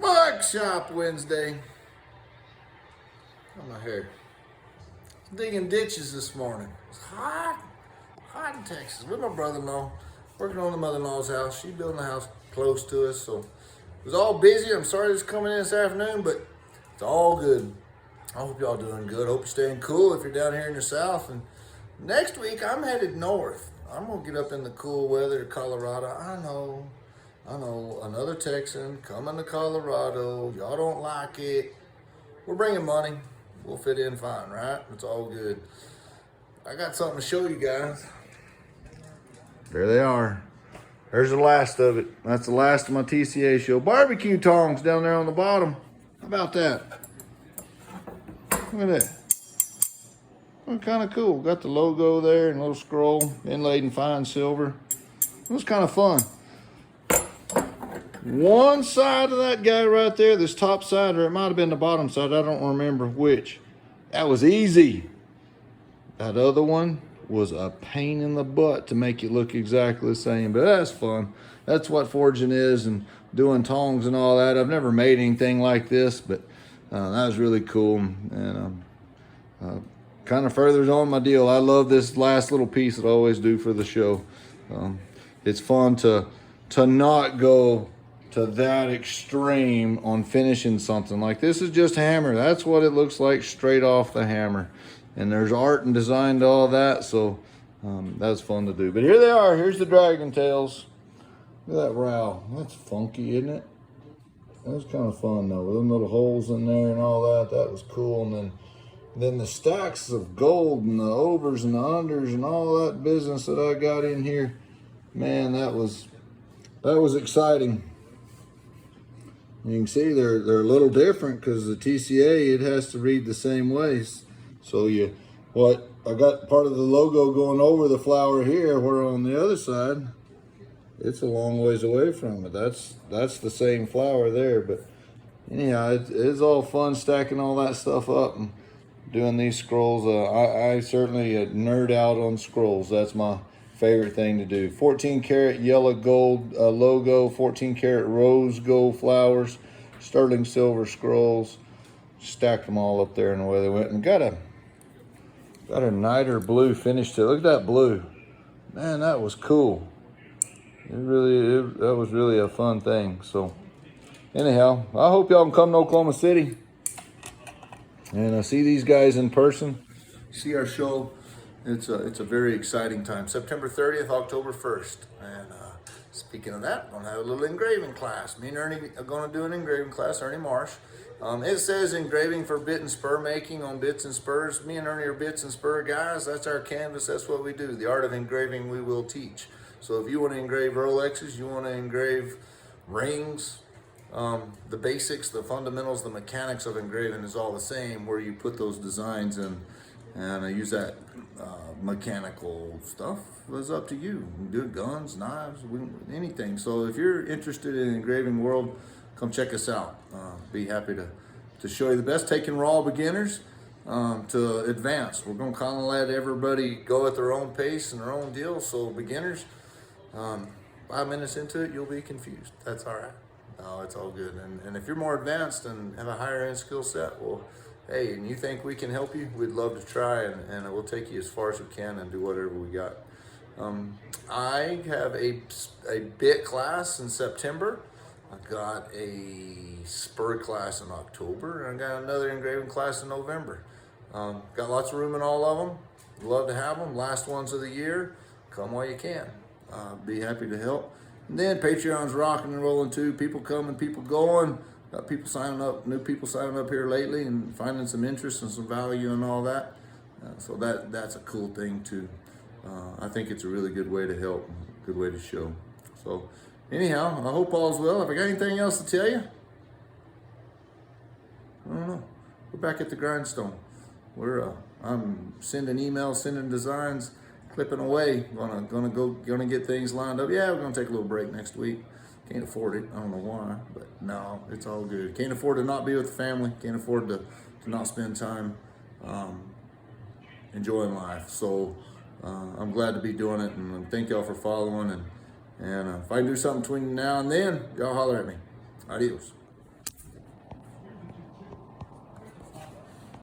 Workshop Wednesday. On my hair. Digging ditches this morning. It's hot in Texas. With my brother-in-law, working on the mother-in-law's house. She's building a house close to us, so it was all busy. I'm sorry it's coming in this afternoon, but it's all good. I hope y'all doing good. Hope you're staying cool if you're down here in the south. And next week I'm headed north. I'm gonna get up in the cool weather to Colorado. I know, another Texan coming to Colorado. Y'all don't like it. We're bringing money. We'll fit in fine, right? It's all good. I got something to show you guys. There they are. There's the last of it. That's the last of my TCAA show. Barbecue tongs down there on the bottom. How about that? Look at that. Look, kind of cool. Got the logo there and a little scroll inlaid in fine silver. It was kind of fun. One side of that guy right there, this top side, or it might have been the bottom side, I don't remember which. That was easy. That other one was a pain in the butt to make it look exactly the same, but that's fun. That's what forging is and doing tongs and all that. I've never made anything like this, but that was really cool. And kind of furthers on my deal. I love this last little piece that I always do for the show. It's fun to not go to that extreme on finishing something. Like this is just hammer. That's what it looks like straight off the hammer. And there's art and design to all that, so that's fun to do. But here they are. Here's the dragon tails. Look at that rowel. That's funky, isn't it? That was kind of fun though, with them little holes in there and all that. That was cool. And then the stacks of gold and the overs and the unders and all that business that I got in here, man, that was exciting. You can see they're a little different because the TCAA, it has to read the same ways. So I got part of the logo going over the flower here, where on the other side, it's a long ways away from it. That's the same flower there. But anyhow, it's all fun stacking all that stuff up and doing these scrolls. I certainly nerd out on scrolls. That's my favorite thing to do. 14 karat yellow gold logo, 14 karat rose gold flowers, sterling silver scrolls. Stacked them all up there in the way they went, and got a niter blue finish to it. Look at that blue. Man, that was cool. That was really a fun thing. So anyhow, I hope y'all can come to Oklahoma City and see these guys in person. See our show. It's a very exciting time. September 30th, October 1st. And speaking of that, I'm going to have a little engraving class. Me and Ernie are going to do an engraving class, Ernie Marsh. It says engraving for bit and spur making on bits and spurs. Me and Ernie are bits and spur guys. That's our canvas. That's what we do. The art of engraving we will teach. So if you want to engrave Rolexes, you want to engrave rings, the basics, the fundamentals, the mechanics of engraving is all the same, where you put those designs in. And I use that mechanical stuff. It's up to you. You can do guns, knives, anything. So if you're interested in the engraving world, come check us out. Be happy to show you the best, taking raw beginners to advanced. We're going to kind of let everybody go at their own pace and their own deal. So beginners, 5 minutes into it, you'll be confused. That's all right. No, it's all good. And if you're more advanced and have a higher end skill set, well, hey, and you think we can help you, we'd love to try, and we'll take you as far as we can and do whatever we got. I have a bit class in September. I got a spur class in October, and I got another engraving class in November. Got lots of room in all of them. Love to have them. Last ones of the year. Come while you can. Be happy to help. And then Patreon's rocking and rolling too. People coming, people going. Got people signing up, new people signing up here lately and finding some interest and some value and all that. So that's a cool thing too. I think it's a really good way to help, good way to show. So anyhow, I hope all's well. If I got anything else to tell you, I don't know. We're back at the grindstone. I'm sending emails, sending designs, clipping away. Gonna get things lined up. Yeah, we're gonna take a little break next week. Can't afford it. I don't know why, but no, it's all good. Can't afford to not be with the family. Can't afford to not spend time enjoying life. So I'm glad to be doing it, and thank y'all for following. And if I can do something between now and then, y'all holler at me. Adios.